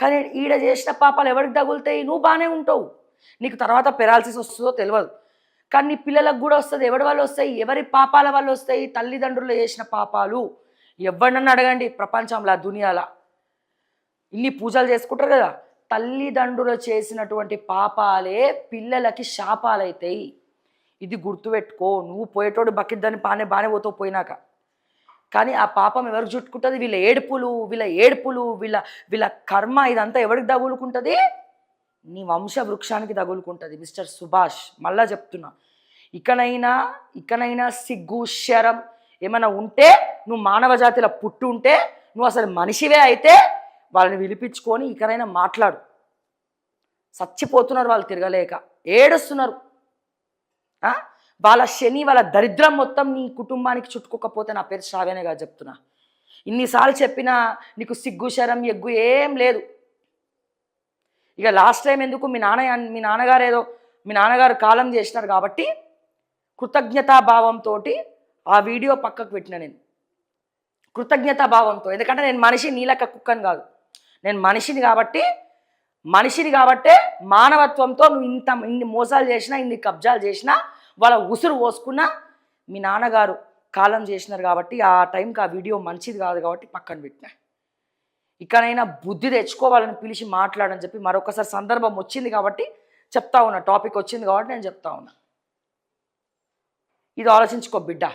కానీ ఈడ చేసిన పాపాలు ఎవరికి తగులుతాయి? నువ్వు బాగానే ఉంటావు, నీకు తర్వాత పెరాలసిస్ వస్తుందో తెలియదు, కానీ నీ పిల్లలకు కూడా వస్తుంది. ఎవరి వల్ల వస్తాయి? ఎవరి పాపాల వల్ల వస్తాయి? తల్లిదండ్రులు చేసిన పాపాలు. ఎవరినన్నా అడగండి ప్రపంచంలో, దునియాలో ఇన్ని పూజలు చేసుకుంటారు కదా, తల్లిదండ్రులు చేసినటువంటి పాపాలే పిల్లలకి శాపాలైతాయి. ఇది గుర్తుపెట్టుకో. నువ్వు పోయేటోడు బకెట్ దాన్ని బాగానే పోతావు పోయినాక, కానీ ఆ పాపం ఎవరికి చుట్టుకుంటుంది? వీళ్ళ ఏడుపులు వీళ్ళ కర్మ ఇదంతా ఎవరికి తగులుకుంటుంది? నీ వంశ వృక్షానికి తగులుకుంటుంది. మిస్టర్ సుభాష్, మళ్ళా చెప్తున్నా, ఇకనైనా సిగ్గు శరం ఏమైనా ఉంటే, నువ్వు మానవ జాతిలో పుట్టి ఉంటే, నువ్వు అసలు మనిషివే అయితే వాళ్ళని విలిపించుకొని ఇకనైనా మాట్లాడు. చచ్చిపోతున్నారు వాళ్ళు, తిరగలేక ఏడుస్తున్నారు. వాళ్ళ శని, వాళ్ళ దరిద్రం మొత్తం నీ కుటుంబానికి చుట్టుకోకపోతే నా పేరు శ్రావ్యనే కాదు చెప్తున్నా. ఇన్నిసార్లు చెప్పినా నీకు సిగ్గు శరం ఎగ్గు ఏం లేదు. ఇక లాస్ట్ టైం ఎందుకు మీ నాన్నగారు కాలం చేసినారు కాబట్టి కృతజ్ఞతాభావంతో ఆ వీడియో పక్కకు పెట్టిన నేను. కృతజ్ఞతాభావంతో, ఎందుకంటే నేను మనిషి, నీలక కుక్కని కాదు, నేను మనిషిని కాబట్టే మానవత్వంతో నువ్వు ఇన్ని మోసాలు చేసినా, ఇన్ని కబ్జాలు చేసినా, వాళ్ళ ఉసురు పోసుకున్నా, మీ నాన్నగారు కాలం చేసినారు కాబట్టి ఆ టైంకి ఆ వీడియో మంచిది కాదు కాబట్టి పక్కన పెట్టినా. ఇకనైనా బుద్ధి తెచ్చుకోవాలని పిలిచి మాట్లాడని చెప్పి మరొకసారి సందర్భం వచ్చింది కాబట్టి చెప్తా ఉన్నా, టాపిక్ వచ్చింది కాబట్టి నేను చెప్తా ఉన్నా. ఇది ఆలోచించుకో బిడ్డ.